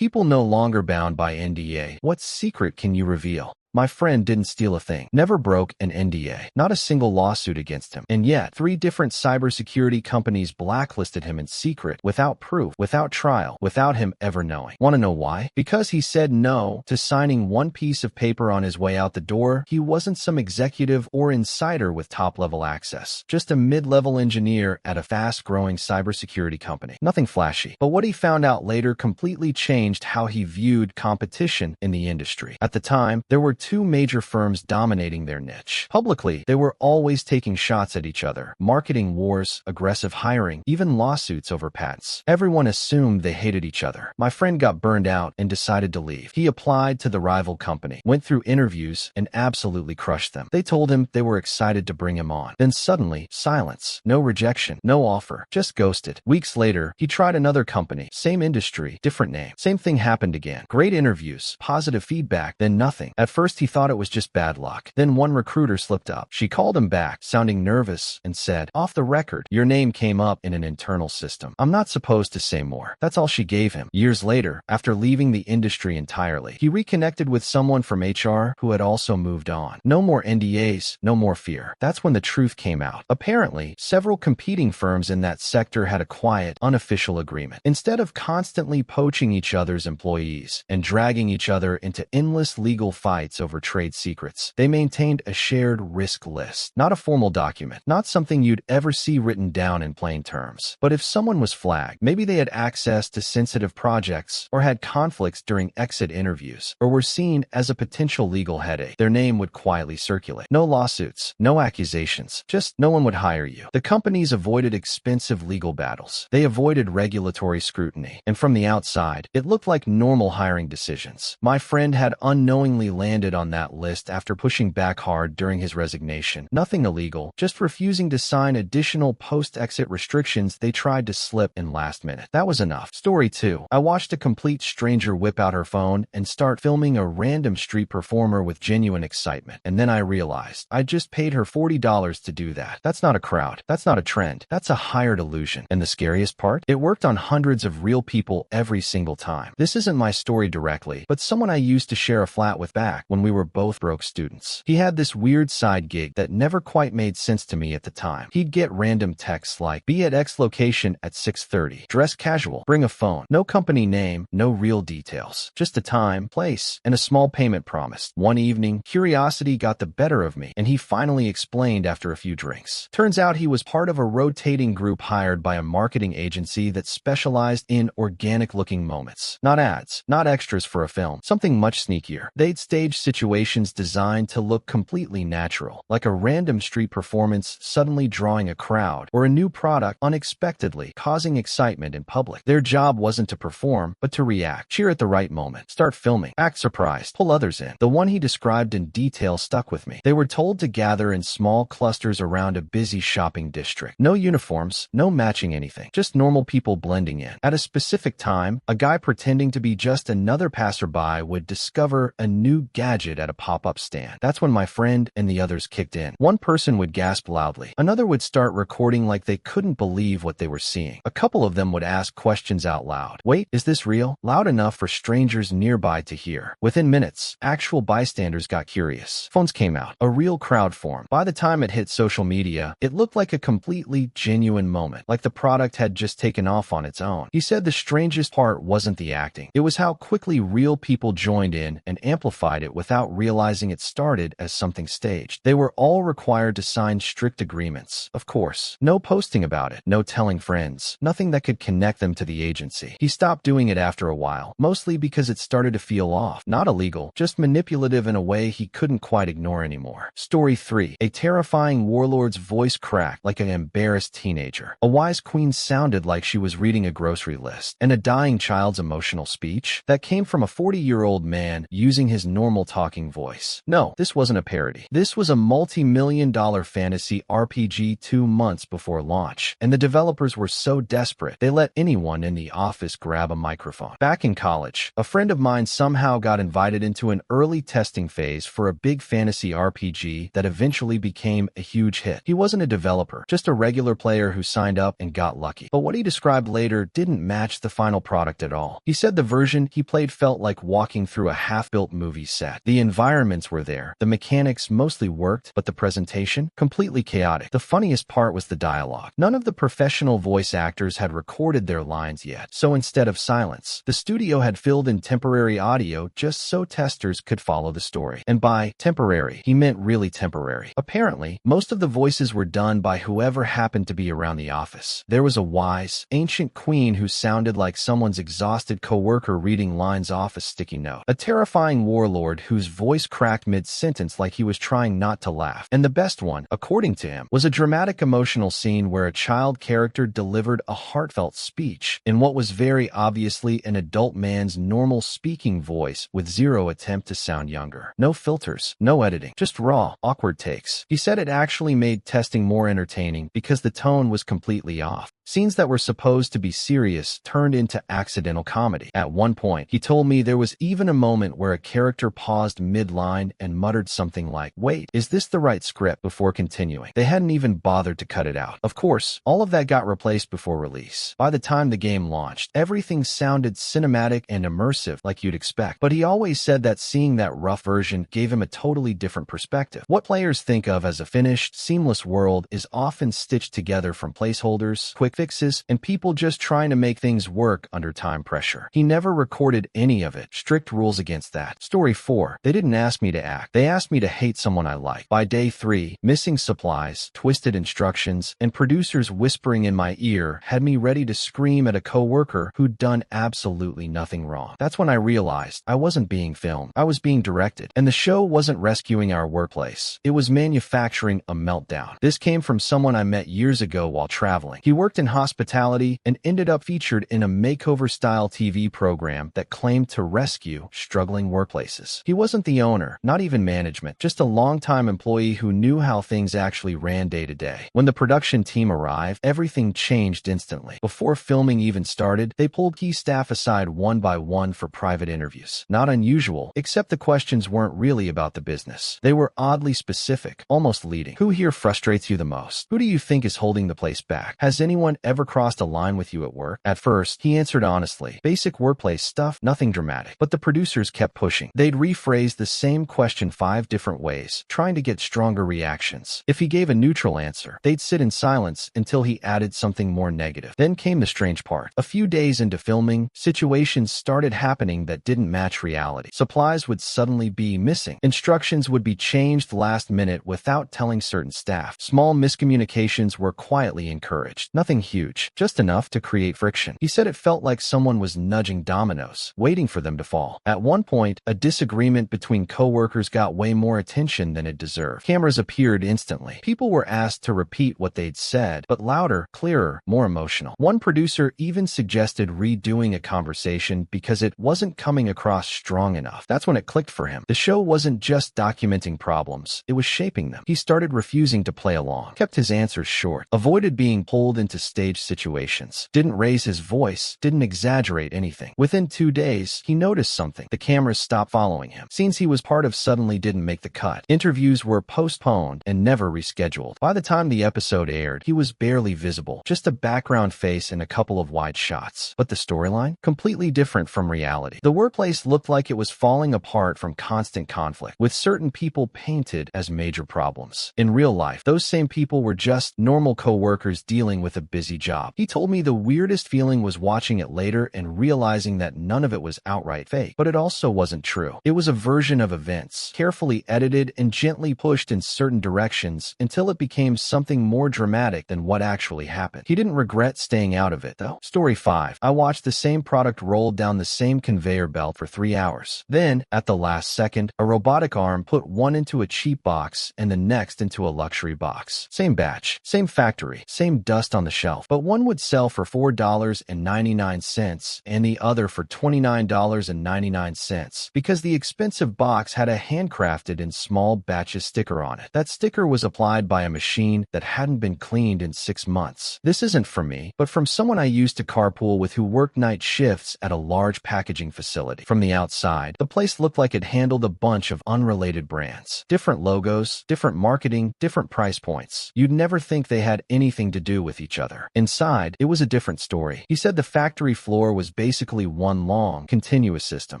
People no longer bound by NDA. What secret can you reveal? My friend didn't steal a thing, never broke an NDA, not a single lawsuit against him. And yet, 3 different cybersecurity companies blacklisted him in secret, without proof, without trial, without him ever knowing. Want to know why? Because he said no to signing one piece of paper on his way out the door. He wasn't some executive or insider with top-level access, just a mid-level engineer at a fast-growing cybersecurity company. Nothing flashy. But what he found out later completely changed how he viewed competition in the industry. At the time, there were 2 major firms dominating their niche. Publicly, they were always taking shots at each other. Marketing wars, aggressive hiring, even lawsuits over patents. Everyone assumed they hated each other. My friend got burned out and decided to leave. He applied to the rival company, went through interviews, and absolutely crushed them. They told him they were excited to bring him on. Then suddenly, silence. No rejection, no offer, just ghosted. Weeks later, he tried another company, same industry, different name. Same thing happened again. Great interviews, positive feedback, then nothing. At first, he thought it was just bad luck. Then one recruiter slipped up. She called him back, sounding nervous, and said, "Off the record, your name came up in an internal system. I'm not supposed to say more." That's all she gave him. Years later, after leaving the industry entirely, he reconnected with someone from HR who had also moved on. No more NDAs, no more fear. That's when the truth came out. Apparently, several competing firms in that sector had a quiet, unofficial agreement. Instead of constantly poaching each other's employees and dragging each other into endless legal fights over trade secrets, they maintained a shared risk list. Not a formal document, not something you'd ever see written down in plain terms. But if someone was flagged, maybe they had access to sensitive projects, or had conflicts during exit interviews, or were seen as a potential legal headache, their name would quietly circulate. No lawsuits, no accusations, just no one would hire you. The companies avoided expensive legal battles. They avoided regulatory scrutiny. And from the outside, it looked like normal hiring decisions. My friend had unknowingly landed on that list after pushing back hard during his resignation. Nothing illegal, just refusing to sign additional post-exit restrictions they tried to slip in last minute. That was enough. Story 2. I watched a complete stranger whip out her phone and start filming a random street performer with genuine excitement. And then I realized I'd just paid her $40 to do that. That's not a crowd. That's not a trend. That's a hired illusion. And the scariest part? It worked on hundreds of real people every single time. This isn't my story directly, but someone I used to share a flat with back when we were both broke students. He had this weird side gig that never quite made sense to me at the time. He'd get random texts like, "Be at X location at 6:30. Dress casual. Bring a phone." No company name, no real details. Just a time, place, and a small payment promised. One evening, curiosity got the better of me, and he finally explained after a few drinks. Turns out he was part of a rotating group hired by a marketing agency that specialized in organic-looking moments. Not ads, not extras for a film, something much sneakier. They'd stage situations designed to look completely natural, like a random street performance suddenly drawing a crowd, or a new product unexpectedly causing excitement in public. Their job wasn't to perform, but to react, cheer at the right moment, start filming, act surprised, pull others in. The one he described in detail stuck with me. They were told to gather in small clusters around a busy shopping district. No uniforms, no matching anything, just normal people blending in. At a specific time, a guy pretending to be just another passerby would discover a new gadget at a pop-up stand. That's when my friend and the others kicked in. One person would gasp loudly. Another would start recording like they couldn't believe what they were seeing. A couple of them would ask questions out loud. "Wait, is this real?" Loud enough for strangers nearby to hear. Within minutes, actual bystanders got curious. Phones came out. A real crowd formed. By the time it hit social media, it looked like a completely genuine moment, like the product had just taken off on its own. He said the strangest part wasn't the acting. It was how quickly real people joined in and amplified it without realizing it started as something staged. They were all required to sign strict agreements. Of course, no posting about it, no telling friends, nothing that could connect them to the agency. He stopped doing it after a while, mostly because it started to feel off. Not illegal, just manipulative in a way he couldn't quite ignore anymore. Story 3. A terrifying warlord's voice cracked like an embarrassed teenager. A wise queen sounded like she was reading a grocery list, and a dying child's emotional speech that came from a 40-year-old man using his normal talking voice. No, this wasn't a parody. This was a multi-million-dollar fantasy RPG 2 months before launch, and the developers were so desperate they let anyone in the office grab a microphone. Back in college, a friend of mine somehow got invited into an early testing phase for a big fantasy RPG that eventually became a huge hit. He wasn't a developer, just a regular player who signed up and got lucky. But what he described later didn't match the final product at all. He said the version he played felt like walking through a half-built movie set. The environments were there, the mechanics mostly worked, but the presentation? Completely chaotic. The funniest part was the dialogue. None of the professional voice actors had recorded their lines yet, so instead of silence, the studio had filled in temporary audio just so testers could follow the story. And by temporary, he meant really temporary. Apparently, most of the voices were done by whoever happened to be around the office. There was a wise, ancient queen who sounded like someone's exhausted coworker reading lines off a sticky note. A terrifying warlord whose voice cracked mid-sentence like he was trying not to laugh. And the best one, according to him, was a dramatic emotional scene where a child character delivered a heartfelt speech in what was very obviously an adult man's normal speaking voice with zero attempt to sound younger. No filters, no editing, just raw, awkward takes. He said it actually made testing more entertaining because the tone was completely off. Scenes that were supposed to be serious turned into accidental comedy. At one point, he told me there was even a moment where a character paused mid-line and muttered something like, "Wait, is this the right script?" before continuing. They hadn't even bothered to cut it out. Of course, all of that got replaced before release. By the time the game launched, everything sounded cinematic and immersive like you'd expect. But he always said that seeing that rough version gave him a totally different perspective. What players think of as a finished, seamless world is often stitched together from placeholders, quick fixes, and people just trying to make things work under time pressure. He never recorded any of it. Strict rules against that. Story 4. They didn't ask me to act. They asked me to hate someone I like. By day 3, missing supplies, twisted instructions, and producers whispering in my ear had me ready to scream at a coworker who'd done absolutely nothing wrong. That's when I realized I wasn't being filmed. I was being directed. And the show wasn't rescuing our workplace. It was manufacturing a meltdown. This came from someone I met years ago while traveling. He worked in hospitality and ended up featured in a makeover-style TV program that claimed to rescue struggling workplaces. He wasn't the owner, not even management, just a longtime employee who knew how things actually ran day to day. When the production team arrived, everything changed instantly. Before filming even started, they pulled key staff aside one by one for private interviews. Not unusual, except the questions weren't really about the business. They were oddly specific, almost leading. Who here frustrates you the most? Who do you think is holding the place back? Has anyone ever crossed a line with you at work? At first, he answered honestly. Basic workplace stuff, nothing dramatic. But the producers kept pushing. They'd rephrase the same question 5 different ways, trying to get stronger reactions. If he gave a neutral answer, they'd sit in silence until he added something more negative. Then came the strange part. A few days into filming, situations started happening that didn't match reality. Supplies would suddenly be missing. Instructions would be changed last minute without telling certain staff. Small miscommunications were quietly encouraged. Nothing huge, just enough to create friction. He said it felt like someone was nudging dominoes, waiting for them to fall. At one point, a disagreement between coworkers got way more attention than it deserved. Cameras appeared instantly. People were asked to repeat what they'd said, but louder, clearer, more emotional. One producer even suggested redoing a conversation because it wasn't coming across strong enough. That's when it clicked for him. The show wasn't just documenting problems, it was shaping them. He started refusing to play along, kept his answers short, avoided being pulled into stage situations, didn't raise his voice, didn't exaggerate anything. Within 2 days, he noticed something. The cameras stopped following him. Scenes he was part of suddenly didn't make the cut. Interviews were postponed and never rescheduled. By the time the episode aired, he was barely visible, just a background face and a couple of wide shots. But the storyline? Completely different from reality. The workplace looked like it was falling apart from constant conflict, with certain people painted as major problems. In real life, those same people were just normal coworkers dealing with a busy job. He told me the weirdest feeling was watching it later and realizing that none of it was outright fake. But it also wasn't true. It was a version of events, carefully edited and gently pushed in certain directions until it became something more dramatic than what actually happened. He didn't regret staying out of it, though. Story 5. I watched the same product roll down the same conveyor belt for 3 hours. Then, at the last second, a robotic arm put one into a cheap box and the next into a luxury box. Same batch, same factory, same dust on the shelf. shelf, but one would sell for $4.99 and the other for $29.99 because the expensive box had a handcrafted in small batches sticker on it. That sticker was applied by a machine that hadn't been cleaned in 6 months. This isn't from me, but from someone I used to carpool with who worked night shifts at a large packaging facility. From the outside, the place looked like it handled a bunch of unrelated brands. Different logos, different marketing, different price points. You'd never think they had anything to do with each other. Inside, it was a different story. He said the factory floor was basically one long, continuous system.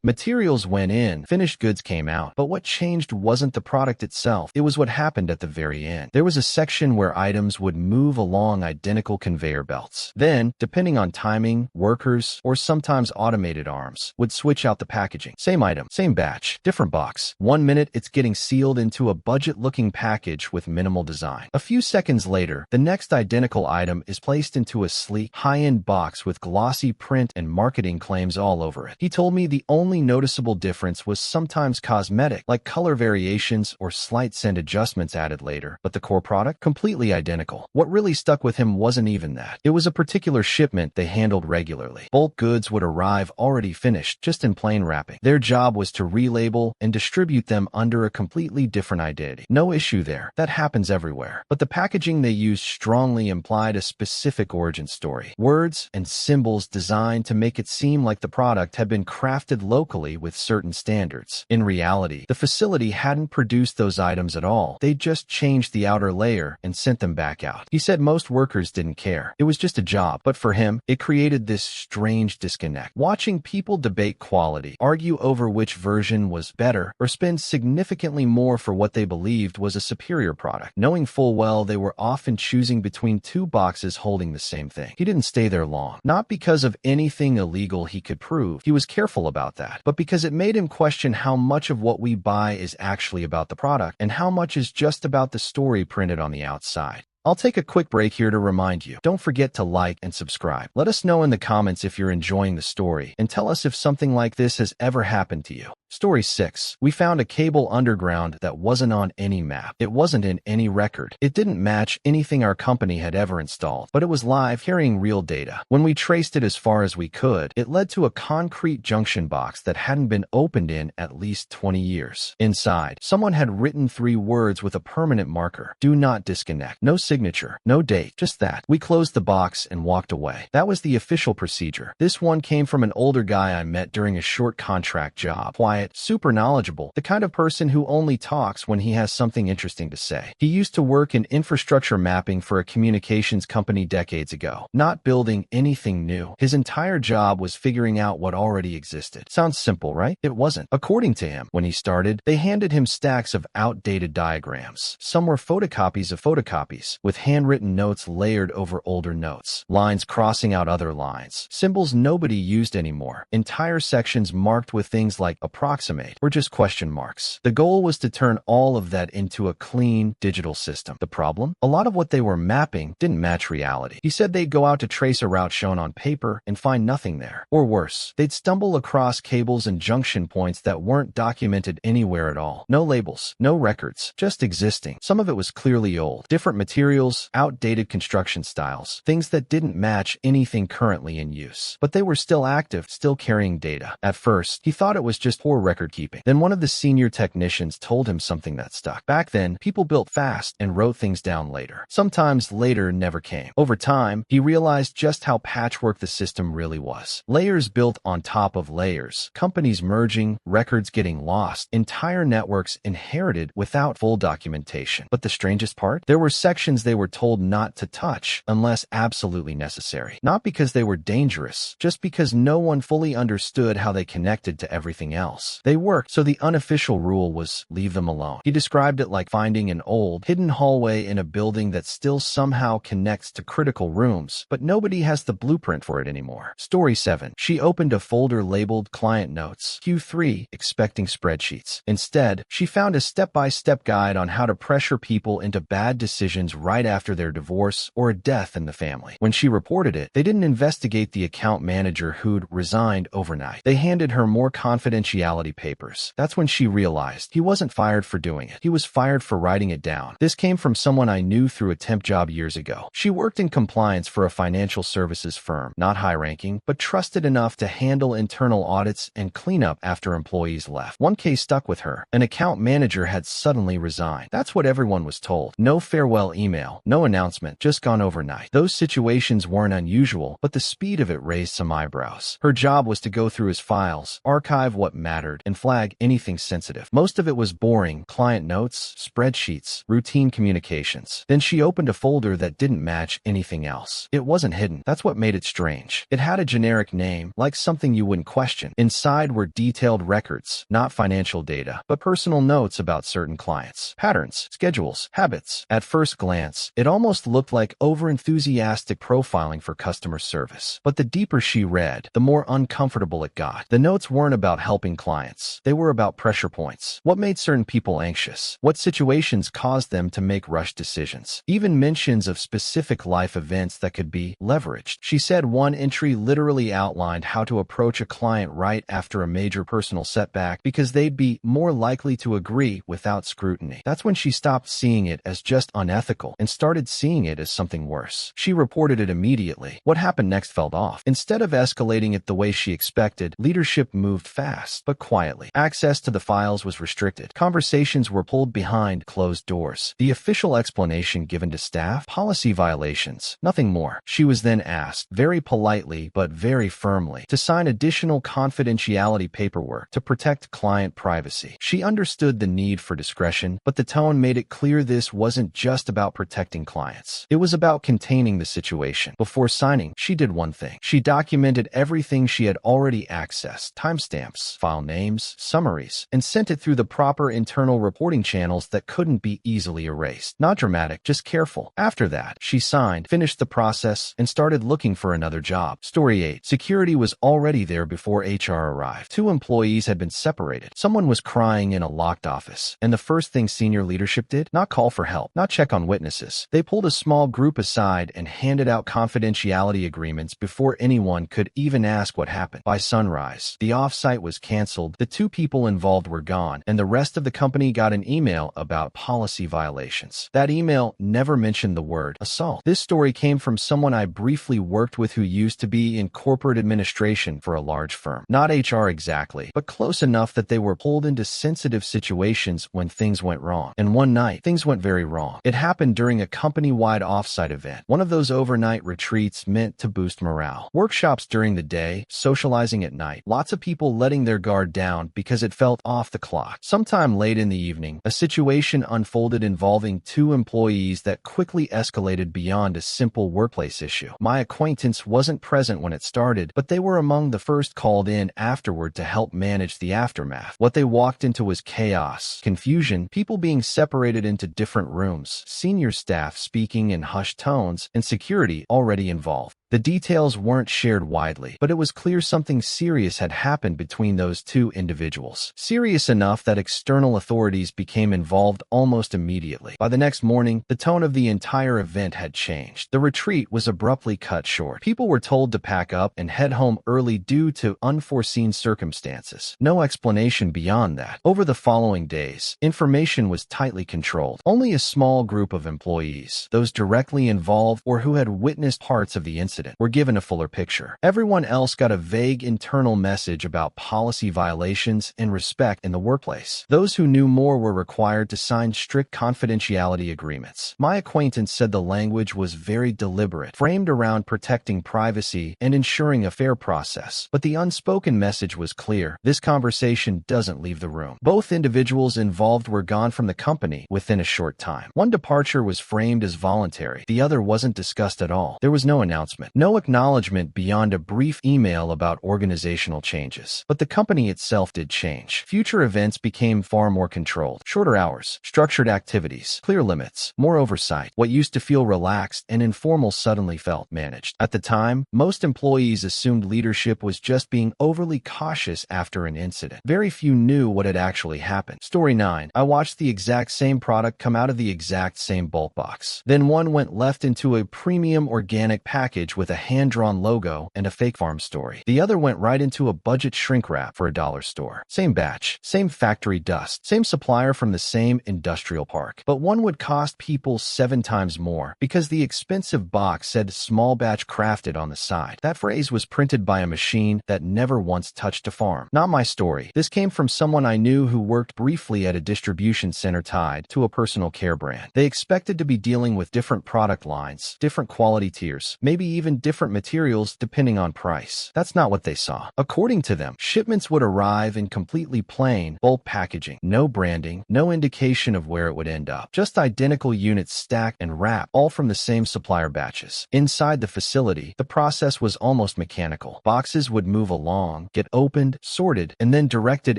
Materials went in, finished goods came out, but what changed wasn't the product itself. It was what happened at the very end. There was a section where items would move along identical conveyor belts. Then, depending on timing, workers, or sometimes automated arms, would switch out the packaging. Same item, same batch, different box. 1 minute, it's getting sealed into a budget-looking package with minimal design. A few seconds later, the next identical item is placed into a sleek, high-end box with glossy print and marketing claims all over it. He told me the only noticeable difference was sometimes cosmetic, like color variations or slight scent adjustments added later, but the core product, completely identical. What really stuck with him wasn't even that. It was a particular shipment they handled regularly. Bulk goods would arrive already finished, just in plain wrapping. Their job was to relabel and distribute them under a completely different identity. No issue there. That happens everywhere. But the packaging they used strongly implied a specific origin story. Words and symbols designed to make it seem like the product had been crafted locally with certain standards. In reality, the facility hadn't produced those items at all. They just changed the outer layer and sent them back out. He said most workers didn't care. It was just a job. But for him, it created this strange disconnect. Watching people debate quality, argue over which version was better, or spend significantly more for what they believed was a superior product, knowing full well they were often choosing between two boxes holding the same thing. He didn't stay there long. Not because of anything illegal he could prove. He was careful about that. But because it made him question how much of what we buy is actually about the product and how much is just about the story printed on the outside. I'll take a quick break here to remind you, don't forget to like and subscribe. Let us know in the comments if you're enjoying the story, and tell us if something like this has ever happened to you. Story 6. We found a cable underground that wasn't on any map. It wasn't in any record. It didn't match anything our company had ever installed, but it was live, carrying real data. When we traced it as far as we could, it led to a concrete junction box that hadn't been opened in at least 20 years. Inside, someone had written 3 words with a permanent marker. Do not disconnect. No signature, no date, just that. We closed the box and walked away. That was the official procedure. This one came from an older guy I met during a short contract job. Quiet, super knowledgeable, the kind of person who only talks when he has something interesting to say. He used to work in infrastructure mapping for a communications company decades ago, not building anything new. His entire job was figuring out what already existed. Sounds simple, right? It wasn't. According to him, when he started, they handed him stacks of outdated diagrams. Some were photocopies of photocopies, with handwritten notes layered over older notes, lines crossing out other lines, symbols nobody used anymore, entire sections marked with things like approximate or just question marks. The goal was to turn all of that into a clean digital system. The problem? A lot of what they were mapping didn't match reality. He said they'd go out to trace a route shown on paper and find nothing there. Or worse, they'd stumble across cables and junction points that weren't documented anywhere at all. No labels, no records, just existing. Some of it was clearly old. Different materials, outdated construction styles, things that didn't match anything currently in use. But they were still active, still carrying data. At first, he thought it was just poor record keeping. Then one of the senior technicians told him something that stuck. Back then, people built fast and wrote things down later. Sometimes later never came. Over time, he realized just how patchwork the system really was. Layers built on top of layers, companies merging, records getting lost, entire networks inherited without full documentation. But the strangest part? There were sections they were told not to touch unless absolutely necessary. Not because they were dangerous, just because no one fully understood how they connected to everything else. They worked, so the unofficial rule was leave them alone. He described it like finding an old, hidden hallway in a building that still somehow connects to critical rooms, but nobody has the blueprint for it anymore. Story 7. She opened a folder labeled Client Notes, Q3, expecting spreadsheets. Instead, she found a step-by-step guide on how to pressure people into bad decisions right after their divorce or a death in the family. When she reported it, they didn't investigate the account manager who'd resigned overnight. They handed her more confidentiality confidentiality papers. That's when she realized he wasn't fired for doing it. He was fired for writing it down. This came from someone I knew through a temp job years ago. She worked in compliance for a financial services firm, not high-ranking, but trusted enough to handle internal audits and cleanup after employees left. One case stuck with her. An account manager had suddenly resigned. That's what everyone was told. No farewell email, no announcement, just gone overnight. Those situations weren't unusual, but the speed of it raised some eyebrows. Her job was to go through his files, archive what mattered, and flag anything sensitive. Most of it was boring: client notes, spreadsheets, routine communications. Then she opened a folder that didn't match anything else. It wasn't hidden. That's what made it strange. It had a generic name, like something you wouldn't question. Inside were detailed records, not financial data, but personal notes about certain clients, patterns, schedules, habits. At first glance, it almost looked like over-enthusiastic profiling for customer service. But the deeper she read, the more uncomfortable it got. The notes weren't about helping clients. They were about pressure points. What made certain people anxious? What situations caused them to make rushed decisions? Even mentions of specific life events that could be leveraged. She said one entry literally outlined how to approach a client right after a major personal setback because they'd be more likely to agree without scrutiny. That's when she stopped seeing it as just unethical and started seeing it as something worse. She reported it immediately. What happened next felt off. Instead of escalating it the way she expected, leadership moved fast, but quietly. Access to the files was restricted. Conversations were pulled behind closed doors. The official explanation given to staff: policy violations, nothing more. She was then asked, very politely but very firmly, to sign additional confidentiality paperwork to protect client privacy. She understood the need for discretion, but the tone made it clear this wasn't just about protecting clients. It was about containing the situation. Before signing, she did one thing. She documented everything she had already accessed: timestamps, file names, summaries, and sent it through the proper internal reporting channels that couldn't be easily erased. Not dramatic, just careful. After that, she signed, finished the process, and started looking for another job. Story 8. Security was already there before HR arrived. Two employees had been separated. Someone was crying in a locked office, and the first thing senior leadership did? Not call for help, not check on witnesses. They pulled a small group aside and handed out confidentiality agreements before anyone could even ask what happened. By sunrise, the offsite was canceled, the two people involved were gone, and the rest of the company got an email about policy violations. That email never mentioned the word assault. This story came from someone I briefly worked with who used to be in corporate administration for a large firm. Not HR exactly, but close enough that they were pulled into sensitive situations when things went wrong. And one night, things went very wrong. It happened during a company-wide offsite event, one of those overnight retreats meant to boost morale. Workshops during the day, socializing at night, lots of people letting their guard down because it felt off the clock. Sometime late in the evening, a situation unfolded involving two employees that quickly escalated beyond a simple workplace issue. My acquaintance wasn't present when it started, but they were among the first called in afterward to help manage the aftermath. What they walked into was chaos, confusion, people being separated into different rooms, senior staff speaking in hushed tones, and security already involved. The details weren't shared widely, but it was clear something serious had happened between those two individuals. Serious enough that external authorities became involved almost immediately. By the next morning, the tone of the entire event had changed. The retreat was abruptly cut short. People were told to pack up and head home early due to unforeseen circumstances. No explanation beyond that. Over the following days, information was tightly controlled. Only a small group of employees, those directly involved or who had witnessed parts of the incident, were given a fuller picture. Everyone else got a vague internal message about policy violations and respect in the workplace. Those who knew more were required to sign strict confidentiality agreements. My acquaintance said the language was very deliberate, framed around protecting privacy and ensuring a fair process. But the unspoken message was clear: this conversation doesn't leave the room. Both individuals involved were gone from the company within a short time. One departure was framed as voluntary. The other wasn't discussed at all. There was no announcement. No acknowledgement beyond a brief email about organizational changes. But the company itself did change. Future events became far more controlled. Shorter hours, structured activities, clear limits, more oversight. What used to feel relaxed and informal suddenly felt managed. At the time, most employees assumed leadership was just being overly cautious after an incident. Very few knew what had actually happened. Story 9. I watched the exact same product come out of the exact same bulk box. Then one went left into a premium organic package with a hand-drawn logo and a fake farm story. The other went right into a budget shrink wrap for a dollar store. Same batch, same factory dust, same supplier from the same industrial park. But one would cost people 7 times more because the expensive box said small batch crafted on the side. That phrase was printed by a machine that never once touched a farm. Not my story. This came from someone I knew who worked briefly at a distribution center tied to a personal care brand. They expected to be dealing with different product lines, different quality tiers, maybe even different materials depending on price. That's not what they saw. According to them, shipments would arrive in completely plain, bulk packaging, no branding, no indication of where it would end up. Just identical units stacked and wrapped, all from the same supplier batches. Inside the facility, the process was almost mechanical. Boxes would move along, get opened, sorted, and then directed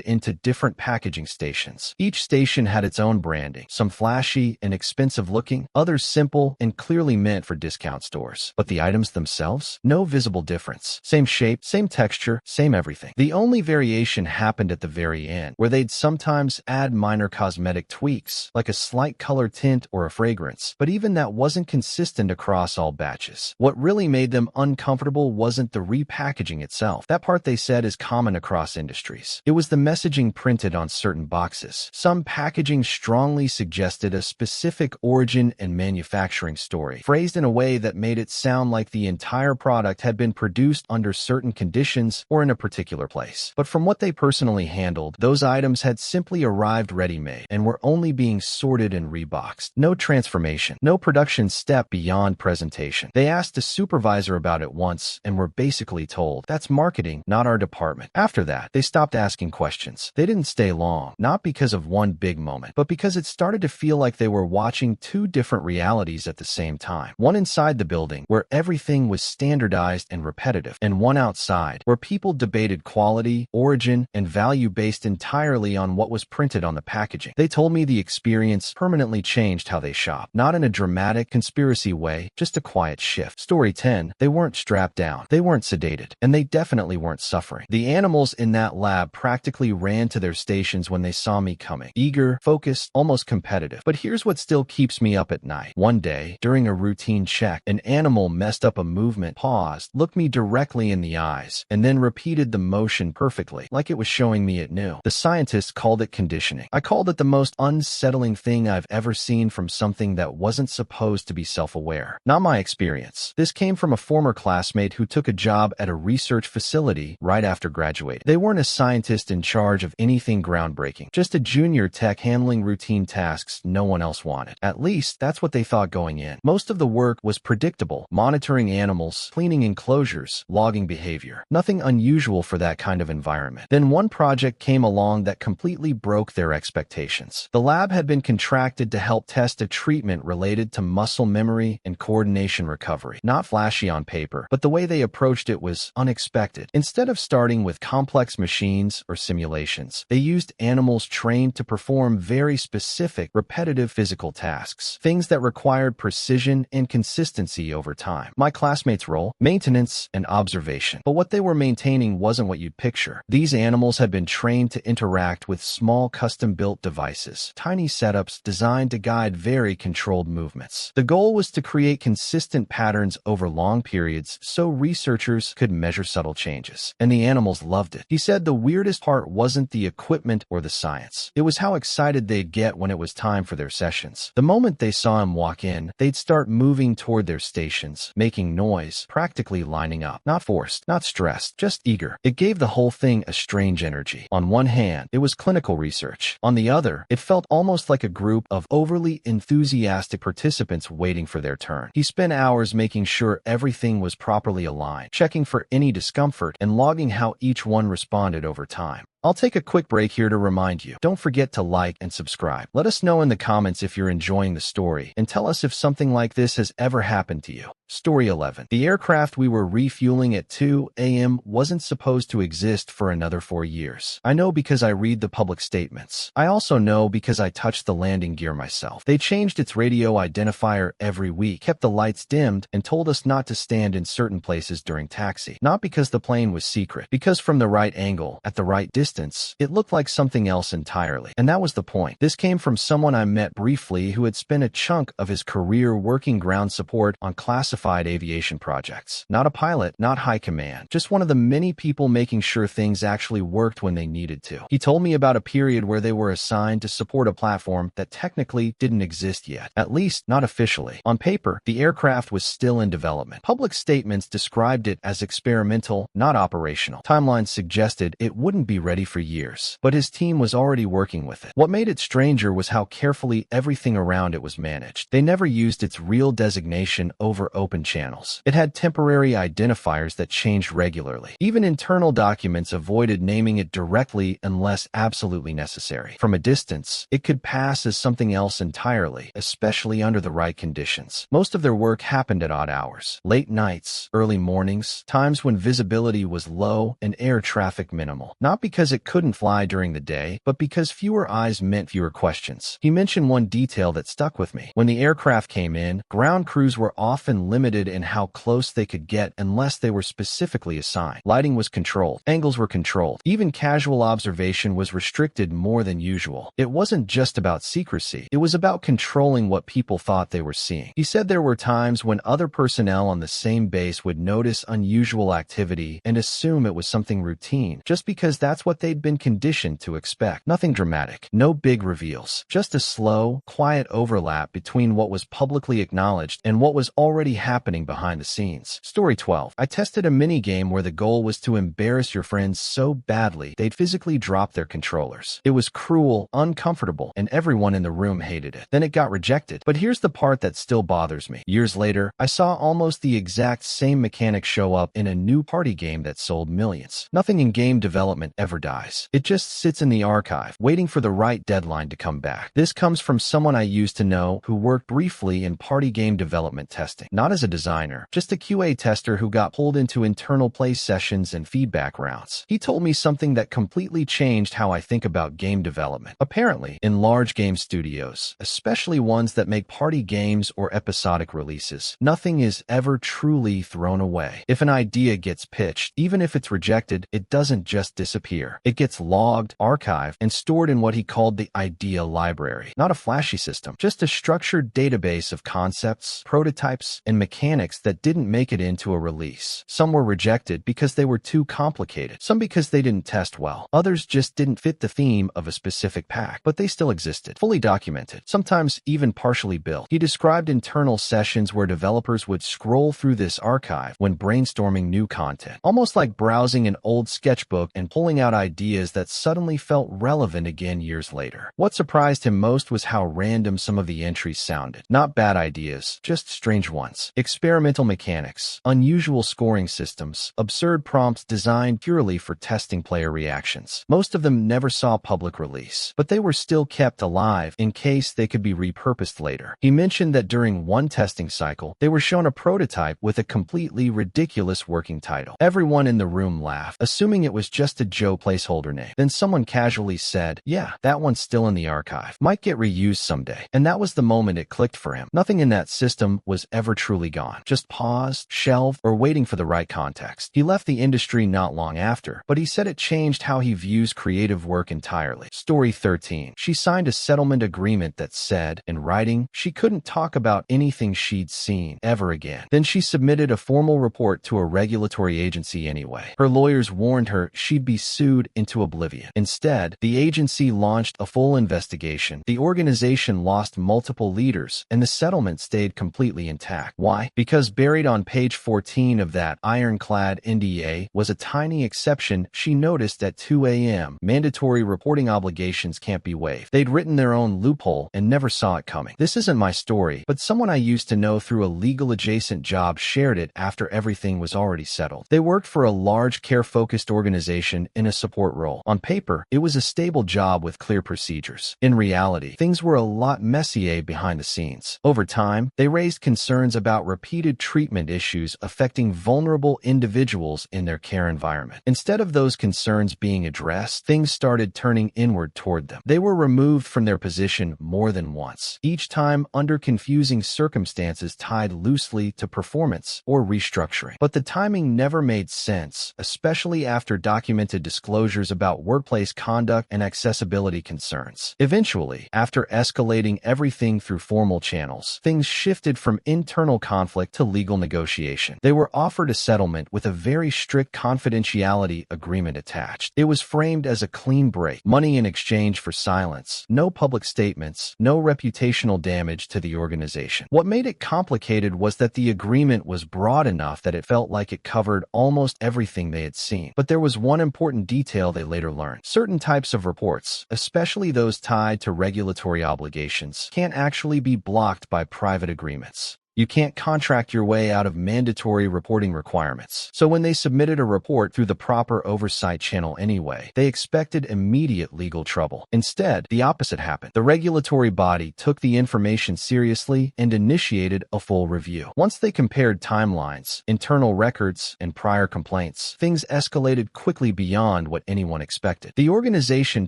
into different packaging stations. Each station had its own branding, some flashy and expensive looking, others simple and clearly meant for discount stores. But the items themselves? No visible difference. Same shape, same texture, same everything. The only variation happened at the very end, where they'd sometimes add minor cosmetic tweaks, like a slight color tint or a fragrance, but even that wasn't consistent across all batches. What really made them uncomfortable wasn't the repackaging itself. That part they said is common across industries. It was the messaging printed on certain boxes. Some packaging strongly suggested a specific origin and manufacturing story, phrased in a way that made it sound like the entire product had been produced under certain conditions or in a particular place. But from what they personally handled, those items had simply arrived ready-made and were only being sorted and reboxed. No transformation, no production step beyond presentation. They asked a supervisor about it once and were basically told, "That's marketing, not our department." After that, they stopped asking questions. They didn't stay long, not because of one big moment, but because it started to feel like they were watching 2 different realities at the same time. One inside the building, where everything was standardized and repetitive, and one outside, where people debated quality, origin, and value based entirely on what was printed on the packaging. They told me the experience permanently changed how they shop. Not in a dramatic conspiracy way, just a quiet shift. Story 10, they weren't strapped down, they weren't sedated, and they definitely weren't suffering. The animals in that lab practically ran to their stations when they saw me coming. Eager, focused, almost competitive. But here's what still keeps me up at night. One day, during a routine check, an animal messed up a movement, paused, looked me directly in the eyes, and then repeated the motion perfectly, like it was showing me it knew. The scientists called it conditioning. I called it the most unsettling thing I've ever seen from something that wasn't supposed to be self-aware. Not my experience. This came from a former classmate who took a job at a research facility right after graduating. They weren't a scientist in charge of anything groundbreaking, just a junior tech handling routine tasks no one else wanted. At least, that's what they thought going in. Most of the work was predictable, monitoring animals, cleaning enclosures, logging behavior. Nothing unusual for that kind of environment. Then one project came along that completely broke their expectations. The lab had been contracted to help test a treatment related to muscle memory and coordination recovery. Not flashy on paper, but the way they approached it was unexpected. Instead of starting with complex machines or simulations, they used animals trained to perform very specific, repetitive physical tasks, things that required precision and consistency over time. My classmate's role, maintenance and observation. But what they were maintaining wasn't what you'd picture. These animals had been trained to interact with small custom-built devices, tiny setups designed to guide very controlled movements. The goal was to create consistent patterns over long periods so researchers could measure subtle changes. And the animals loved it. He said the weirdest part wasn't the equipment or the science. It was how excited they'd get when it was time for their sessions. The moment they saw him walk in, they'd start moving toward their stations, making noise, practically lining up. Not forced, not stressed, just eager. It gave the whole thing a strange energy. On one hand, it was clinical research. On the other, it felt almost like a group of overly enthusiastic participants waiting for their turn. He spent hours making sure everything was properly aligned, checking for any discomfort, and logging how each one responded over time. I'll take a quick break here to remind you, don't forget to like and subscribe. Let us know in the comments if you're enjoying the story, and tell us if something like this has ever happened to you. Story 11. The aircraft we were refueling at 2 a.m. wasn't supposed to exist for another 4 years. I know because I read the public statements. I also know because I touched the landing gear myself. They changed its radio identifier every week, kept the lights dimmed, and told us not to stand in certain places during taxi. Not because the plane was secret, because from the right angle, at the right distance, distance, it looked like something else entirely. And that was the point. This came from someone I met briefly who had spent a chunk of his career working ground support on classified aviation projects. Not a pilot, not high command, just one of the many people making sure things actually worked when they needed to. He told me about a period where they were assigned to support a platform that technically didn't exist yet, at least not officially. On paper, the aircraft was still in development. Public statements described it as experimental, not operational. Timelines suggested it wouldn't be ready for years, but his team was already working with it. What made it stranger was how carefully everything around it was managed. They never used its real designation over open channels. It had temporary identifiers that changed regularly. Even internal documents avoided naming it directly unless absolutely necessary. From a distance, it could pass as something else entirely, especially under the right conditions. Most of their work happened at odd hours. Late nights, early mornings, times when visibility was low and air traffic minimal. Not because it couldn't fly during the day, but because fewer eyes meant fewer questions. He mentioned one detail that stuck with me. When the aircraft came in, ground crews were often limited in how close they could get unless they were specifically assigned. Lighting was controlled. Angles were controlled. Even casual observation was restricted more than usual. It wasn't just about secrecy. It was about controlling what people thought they were seeing. He said there were times when other personnel on the same base would notice unusual activity and assume it was something routine, just because that's what they'd been conditioned to expect. Nothing dramatic. No big reveals. Just a slow, quiet overlap between what was publicly acknowledged and what was already happening behind the scenes. Story 12. I tested a mini-game where the goal was to embarrass your friends so badly they'd physically drop their controllers. It was cruel, uncomfortable, and everyone in the room hated it. Then it got rejected. But here's the part that still bothers me. Years later, I saw almost the exact same mechanic show up in a new party game that sold millions. Nothing in game development ever dies. It just sits in the archive, waiting for the right deadline to come back. This comes from someone I used to know who worked briefly in party game development testing. Not as a designer, just a QA tester who got pulled into internal play sessions and feedback rounds. He told me something that completely changed how I think about game development. Apparently, in large game studios, especially ones that make party games or episodic releases, nothing is ever truly thrown away. If an idea gets pitched, even if it's rejected, it doesn't just disappear. It gets logged, archived, and stored in what he called the idea library. Not a flashy system, just a structured database of concepts, prototypes, and mechanics that didn't make it into a release. Some were rejected because they were too complicated, some because they didn't test well. Others just didn't fit the theme of a specific pack, but they still existed, fully documented, sometimes even partially built. He described internal sessions where developers would scroll through this archive when brainstorming new content, almost like browsing an old sketchbook and pulling out ideas that suddenly felt relevant again years later. What surprised him most was how random some of the entries sounded. Not bad ideas, just strange ones. Experimental mechanics, unusual scoring systems, absurd prompts designed purely for testing player reactions. Most of them never saw public release, but they were still kept alive in case they could be repurposed later. He mentioned that during one testing cycle, they were shown a prototype with a completely ridiculous working title. Everyone in the room laughed, assuming it was just a Joe placeholder name. Then someone casually said, "Yeah, that one's still in the archive. Might get reused someday." And that was the moment it clicked for him. Nothing in that system was ever truly gone, just paused, shelved, or waiting for the right context. He left the industry not long after, but he said it changed how he views creative work entirely. Story 13. She signed a settlement agreement that said, in writing, she couldn't talk about anything she'd seen ever again. Then she submitted a formal report to a regulatory agency anyway. Her lawyers warned her she'd be sued into oblivion. Instead, the agency launched a full investigation. The organization lost multiple leaders, and the settlement stayed completely intact. Why? Because buried on page 14 of that ironclad NDA was a tiny exception she noticed at 2 a.m. Mandatory reporting obligations can't be waived. They'd written their own loophole and never saw it coming. This isn't my story, but someone I used to know through a legal adjacent job shared it after everything was already settled. They worked for a large care-focused organization in a support role. On paper, it was a stable job with clear procedures. In reality, things were a lot messier behind the scenes. Over time, they raised concerns about repeated treatment issues affecting vulnerable individuals in their care environment. Instead of those concerns being addressed, things started turning inward toward them. They were removed from their position more than once, each time under confusing circumstances tied loosely to performance or restructuring. But the timing never made sense, especially after documented disclosure disclosures about workplace conduct and accessibility concerns. Eventually, after escalating everything through formal channels, things shifted from internal conflict to legal negotiation. They were offered a settlement with a very strict confidentiality agreement attached. It was framed as a clean break, money in exchange for silence, no public statements, no reputational damage to the organization. What made it complicated was that the agreement was broad enough that it felt like it covered almost everything they had seen. But there was one important detail they later learned. Certain types of reports, especially those tied to regulatory obligations, can't actually be blocked by private agreements. You can't contract your way out of mandatory reporting requirements. So when they submitted a report through the proper oversight channel anyway, they expected immediate legal trouble. Instead, the opposite happened. The regulatory body took the information seriously and initiated a full review. Once they compared timelines, internal records, and prior complaints, things escalated quickly beyond what anyone expected. The organization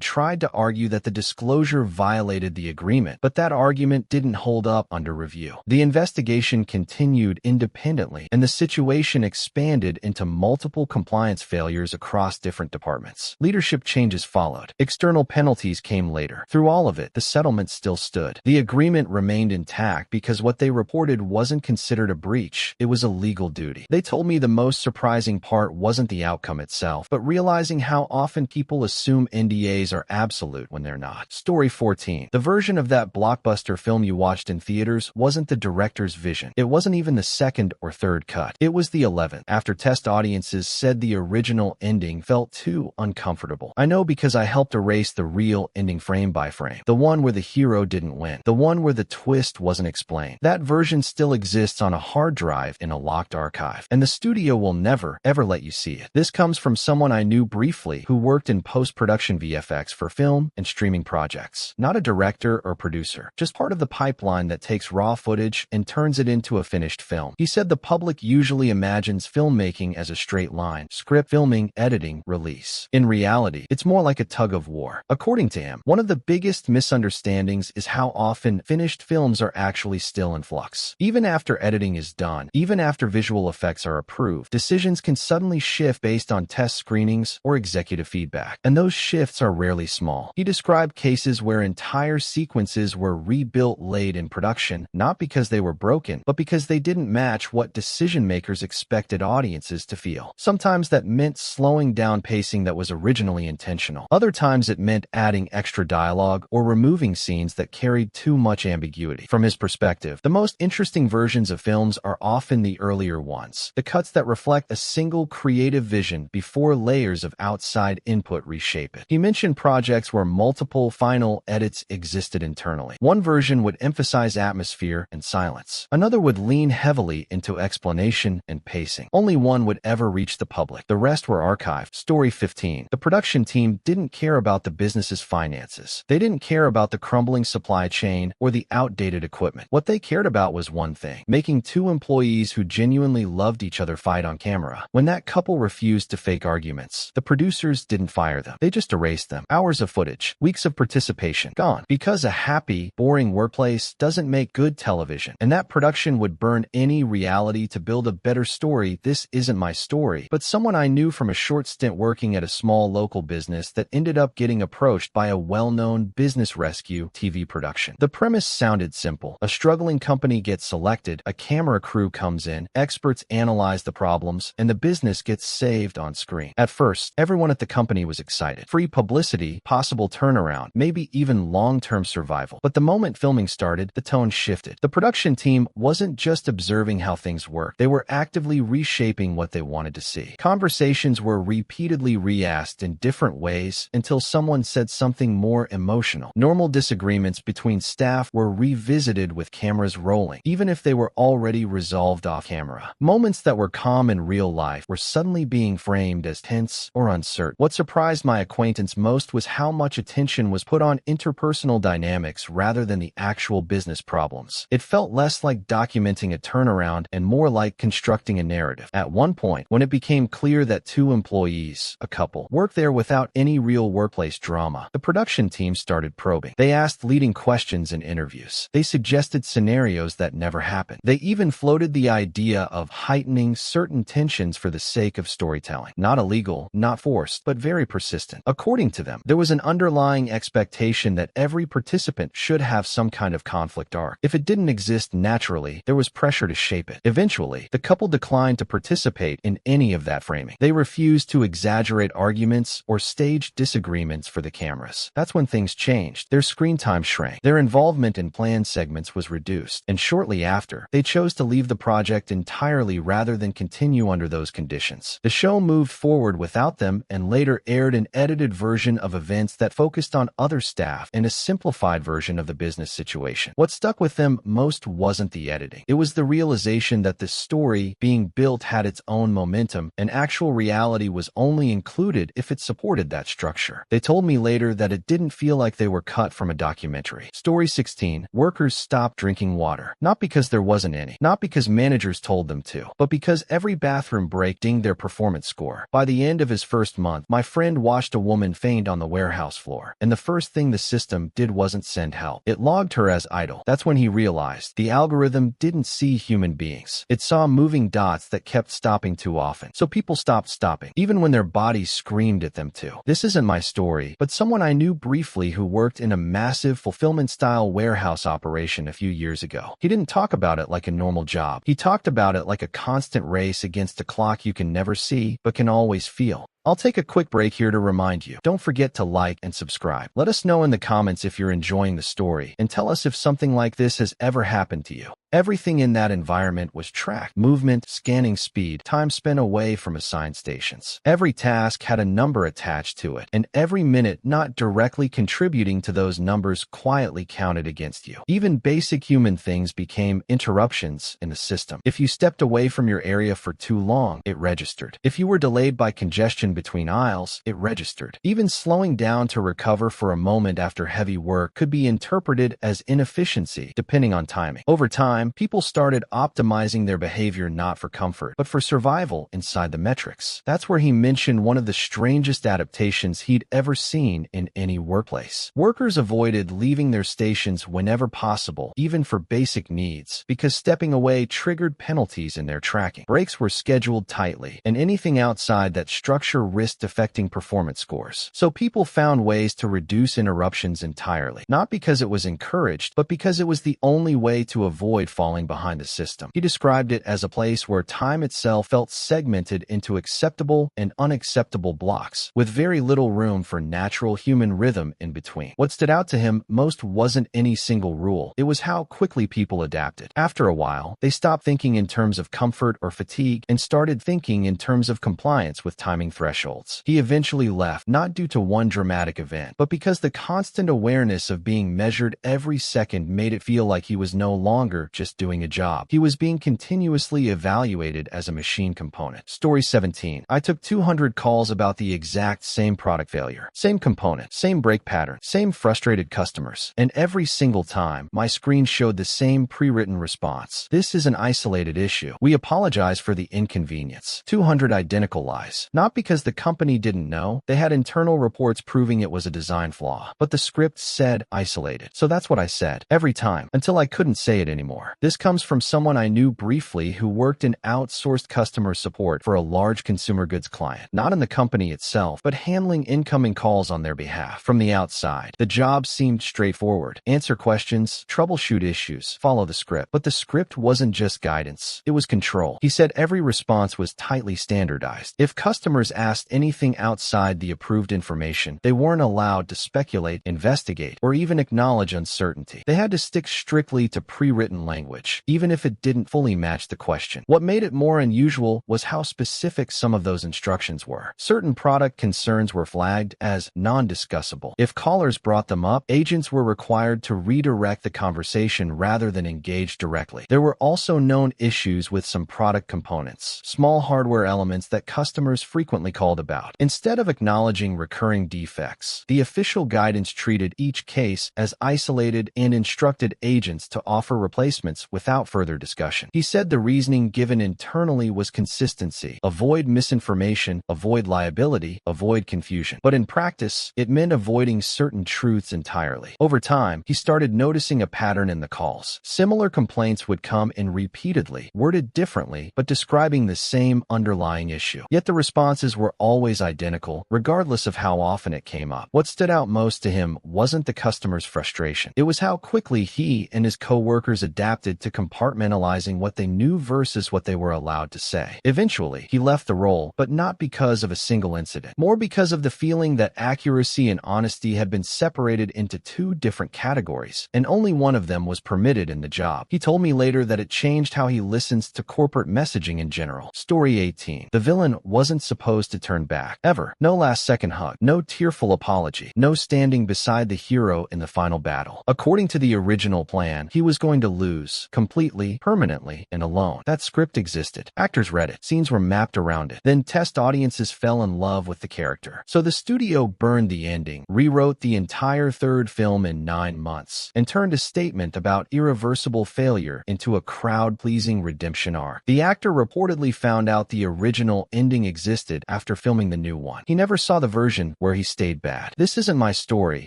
tried to argue that the disclosure violated the agreement, but that argument didn't hold up under review. The investigation continued independently, and the situation expanded into multiple compliance failures across different departments. Leadership changes followed. External penalties came later. Through all of it, the settlement still stood. The agreement remained intact because what they reported wasn't considered a breach, it was a legal duty. They told me the most surprising part wasn't the outcome itself, but realizing how often people assume NDAs are absolute when they're not. Story 14. The version of that blockbuster film you watched in theaters wasn't the director's vision. It wasn't even the second or third cut. It was the 11th, after test audiences said the original ending felt too uncomfortable. I know because I helped erase the real ending frame by frame. The one where the hero didn't win. The one where the twist wasn't explained. That version still exists on a hard drive in a locked archive, and the studio will never, ever let you see it. This comes from someone I knew briefly who worked in post-production VFX for film and streaming projects. Not a director or producer, just part of the pipeline that takes raw footage and turns it into a finished film. He said the public usually imagines filmmaking as a straight line: script, filming, editing, release. In reality, it's more like a tug of war. According to him, one of the biggest misunderstandings is how often finished films are actually still in flux. Even after editing is done, even after visual effects are approved, decisions can suddenly shift based on test screenings or executive feedback, and those shifts are rarely small. He described cases where entire sequences were rebuilt late in production, not because they were broken, but because they didn't match what decision makers expected audiences to feel. Sometimes that meant slowing down pacing that was originally intentional. Other times it meant adding extra dialogue or removing scenes that carried too much ambiguity. From his perspective, the most interesting versions of films are often the earlier ones, the cuts that reflect a single creative vision before layers of outside input reshape it. He mentioned projects where multiple final edits existed internally. One version would emphasize atmosphere and silence. Another would lean heavily into explanation and pacing. Only one would ever reach the public. The rest were archived. Story 15. The production team didn't care about the business's finances. They didn't care about the crumbling supply chain or the outdated equipment. What they cared about was one thing: making two employees who genuinely loved each other fight on camera. When that couple refused to fake arguments, the producers didn't fire them. They just erased them. Hours of footage, weeks of participation, gone. Because a happy, boring workplace doesn't make good television, and that production would burn any reality to build a better story. This isn't my story, but someone I knew from a short stint working at a small local business that ended up getting approached by a well-known business rescue TV production. The premise sounded simple. A struggling company gets selected, a camera crew comes in, experts analyze the problems, and the business gets saved on screen. At first, everyone at the company was excited. Free publicity, possible turnaround, maybe even long-term survival. But the moment filming started, the tone shifted. The production team wasn't just observing how things worked. They were actively reshaping what they wanted to see. Conversations were repeatedly re-asked in different ways until someone said something more emotional. Normal disagreements between staff were revisited with cameras rolling, even if they were already resolved off camera. Moments that were calm in real life were suddenly being framed as tense or uncertain. What surprised my acquaintance most was how much attention was put on interpersonal dynamics rather than the actual business problems. It felt less like like documenting a turnaround and more like constructing a narrative. At one point, when it became clear that two employees, a couple, worked there without any real workplace drama, the production team started probing. They asked leading questions in interviews. They suggested scenarios that never happened. They even floated the idea of heightening certain tensions for the sake of storytelling. Not illegal, not forced, but very persistent. According to them, there was an underlying expectation that every participant should have some kind of conflict arc. If it didn't exist naturally, there was pressure to shape it. Eventually, the couple declined to participate in any of that framing. They refused to exaggerate arguments or stage disagreements for the cameras. That's when things changed. Their screen time shrank. Their involvement in planned segments was reduced. And shortly after, they chose to leave the project entirely rather than continue under those conditions. The show moved forward without them and later aired an edited version of events that focused on other staff and a simplified version of the business situation. What stuck with them most wasn't the editing. It was the realization that the story being built had its own momentum, and actual reality was only included if it supported that structure. They told me later that it didn't feel like they were cut from a documentary. Story 16. Workers stopped drinking water. Not because there wasn't any. Not because managers told them to. But because every bathroom break dinged their performance score. By the end of his first month, my friend watched a woman faint on the warehouse floor. And the first thing the system did wasn't send help. It logged her as idle. That's when he realized the algorithm didn't see human beings. It saw moving dots that kept stopping too often. So people stopped stopping, even when their bodies screamed at them to. This isn't my story, but someone I knew briefly who worked in a massive fulfillment-style warehouse operation a few years ago. He didn't talk about it like a normal job. He talked about it like a constant race against a clock you can never see, but can always feel. I'll take a quick break here to remind you, don't forget to like and subscribe. Let us know in the comments if you're enjoying the story, and tell us if something like this has ever happened to you. Everything in that environment was tracked. Movement, scanning speed, time spent away from assigned stations. Every task had a number attached to it, and every minute not directly contributing to those numbers quietly counted against you. Even basic human things became interruptions in the system. If you stepped away from your area for too long, it registered. If you were delayed by congestion between aisles, it registered. Even slowing down to recover for a moment after heavy work could be interpreted as inefficiency, depending on timing. Over time, people started optimizing their behavior not for comfort, but for survival inside the metrics. That's where he mentioned one of the strangest adaptations he'd ever seen in any workplace. Workers avoided leaving their stations whenever possible, even for basic needs, because stepping away triggered penalties in their tracking. Breaks were scheduled tightly, and anything outside that structure risked affecting performance scores. So people found ways to reduce interruptions entirely, not because it was encouraged, but because it was the only way to avoid falling behind the system. He described it as a place where time itself felt segmented into acceptable and unacceptable blocks, with very little room for natural human rhythm in between. What stood out to him most wasn't any single rule. It was how quickly people adapted. After a while, they stopped thinking in terms of comfort or fatigue and started thinking in terms of compliance with timing thresholds. He eventually left, not due to one dramatic event, but because the constant awareness of being measured every second made it feel like he was no longer just doing a job. He was being continuously evaluated as a machine component. Story 17. I took 200 calls about the exact same product failure. Same component, same break pattern, same frustrated customers. And every single time, my screen showed the same pre-written response. This is an isolated issue. We apologize for the inconvenience. 200 identical lies. Not because the company didn't know. They had internal reports proving it was a design flaw. But the script said isolated. So that's what I said. Every time. Until I couldn't say it anymore. This comes from someone I knew briefly who worked in outsourced customer support for a large consumer goods client. Not in the company itself, but handling incoming calls on their behalf. From the outside, the job seemed straightforward. Answer questions, troubleshoot issues, follow the script. But the script wasn't just guidance. It was control. He said every response was tightly standardized. If customers asked anything outside the approved information, they weren't allowed to speculate, investigate, or even acknowledge uncertainty. They had to stick strictly to pre-written language, even if it didn't fully match the question. What made it more unusual was how specific some of those instructions were. Certain product concerns were flagged as non-discussable. If callers brought them up, agents were required to redirect the conversation rather than engage directly. There were also known issues with some product components, small hardware elements that customers frequently called called about. Instead of acknowledging recurring defects, the official guidance treated each case as isolated and instructed agents to offer replacements without further discussion. He said the reasoning given internally was consistency: avoid misinformation, avoid liability, avoid confusion. But in practice, it meant avoiding certain truths entirely. Over time, he started noticing a pattern in the calls. Similar complaints would come in repeatedly, worded differently, but describing the same underlying issue. Yet the responses were always identical, regardless of how often it came up. What stood out most to him wasn't the customer's frustration. It was how quickly he and his co-workers adapted to compartmentalizing what they knew versus what they were allowed to say. Eventually, he left the role, but not because of a single incident, more because of the feeling that accuracy and honesty had been separated into two different categories, and only one of them was permitted in the job. He told me later that it changed how he listens to corporate messaging in general. Story 18. The villain wasn't supposed to turn back. Ever. No last-second hug. No tearful apology. No standing beside the hero in the final battle. According to the original plan, he was going to lose, completely, permanently, and alone. That script existed. Actors read it. Scenes were mapped around it. Then test audiences fell in love with the character. So the studio burned the ending, rewrote the entire third film in 9 months, and turned a statement about irreversible failure into a crowd-pleasing redemption arc. The actor reportedly found out the original ending existed after filming the new one. He never saw the version where he stayed bad. This isn't my story,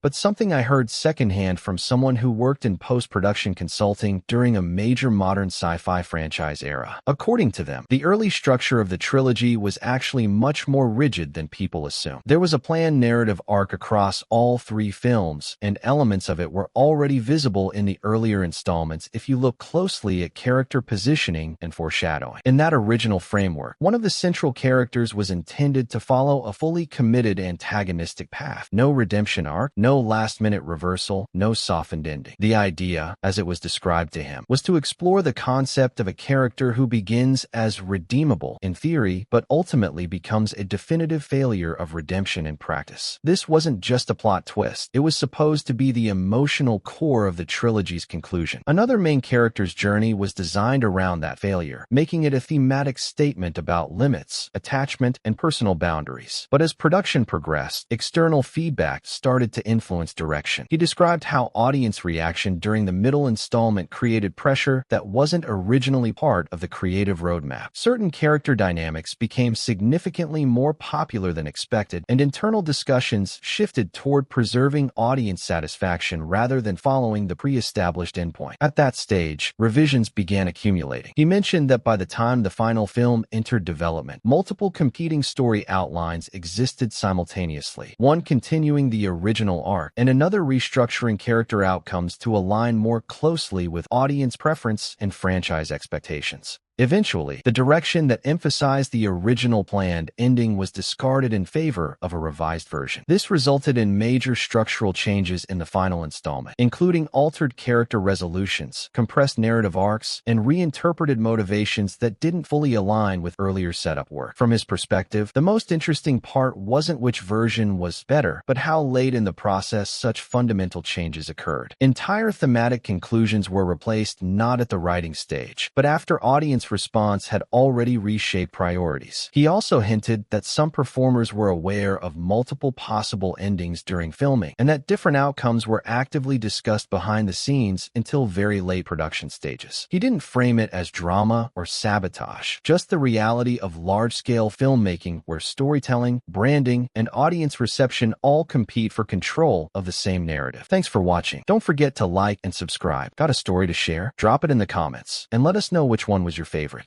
but something I heard secondhand from someone who worked in post-production consulting during a major modern sci-fi franchise era. According to them, the early structure of the trilogy was actually much more rigid than people assume. There was a planned narrative arc across all 3 films, and elements of it were already visible in the earlier installments if you look closely at character positioning and foreshadowing. In that original framework, one of the central characters was intended to follow a fully committed antagonistic path. No redemption arc, no last-minute reversal, no softened ending. The idea, as it was described to him, was to explore the concept of a character who begins as redeemable in theory, but ultimately becomes a definitive failure of redemption in practice. This wasn't just a plot twist. It was supposed to be the emotional core of the trilogy's conclusion. Another main character's journey was designed around that failure, making it a thematic statement about limits, attachment, and personal boundaries. But as production progressed, external feedback started to influence direction. He described how audience reaction during the middle installment created pressure that wasn't originally part of the creative roadmap. Certain character dynamics became significantly more popular than expected, and internal discussions shifted toward preserving audience satisfaction rather than following the pre-established endpoint. At that stage, revisions began accumulating. He mentioned that by the time the final film entered development, multiple competing story outlines existed simultaneously, one continuing the original arc, and another restructuring character outcomes to align more closely with audience preference and franchise expectations. Eventually, the direction that emphasized the original planned ending was discarded in favor of a revised version. This resulted in major structural changes in the final installment, including altered character resolutions, compressed narrative arcs, and reinterpreted motivations that didn't fully align with earlier setup work. From his perspective, the most interesting part wasn't which version was better, but how late in the process such fundamental changes occurred. Entire thematic conclusions were replaced not at the writing stage, but after audience response had already reshaped priorities. He also hinted that some performers were aware of multiple possible endings during filming, and that different outcomes were actively discussed behind the scenes until very late production stages. He didn't frame it as drama or sabotage, just the reality of large-scale filmmaking where storytelling, branding, and audience reception all compete for control of the same narrative. Thanks for watching. Don't forget to like and subscribe. Got a story to share? Drop it in the comments, and let us know which one was your favorite.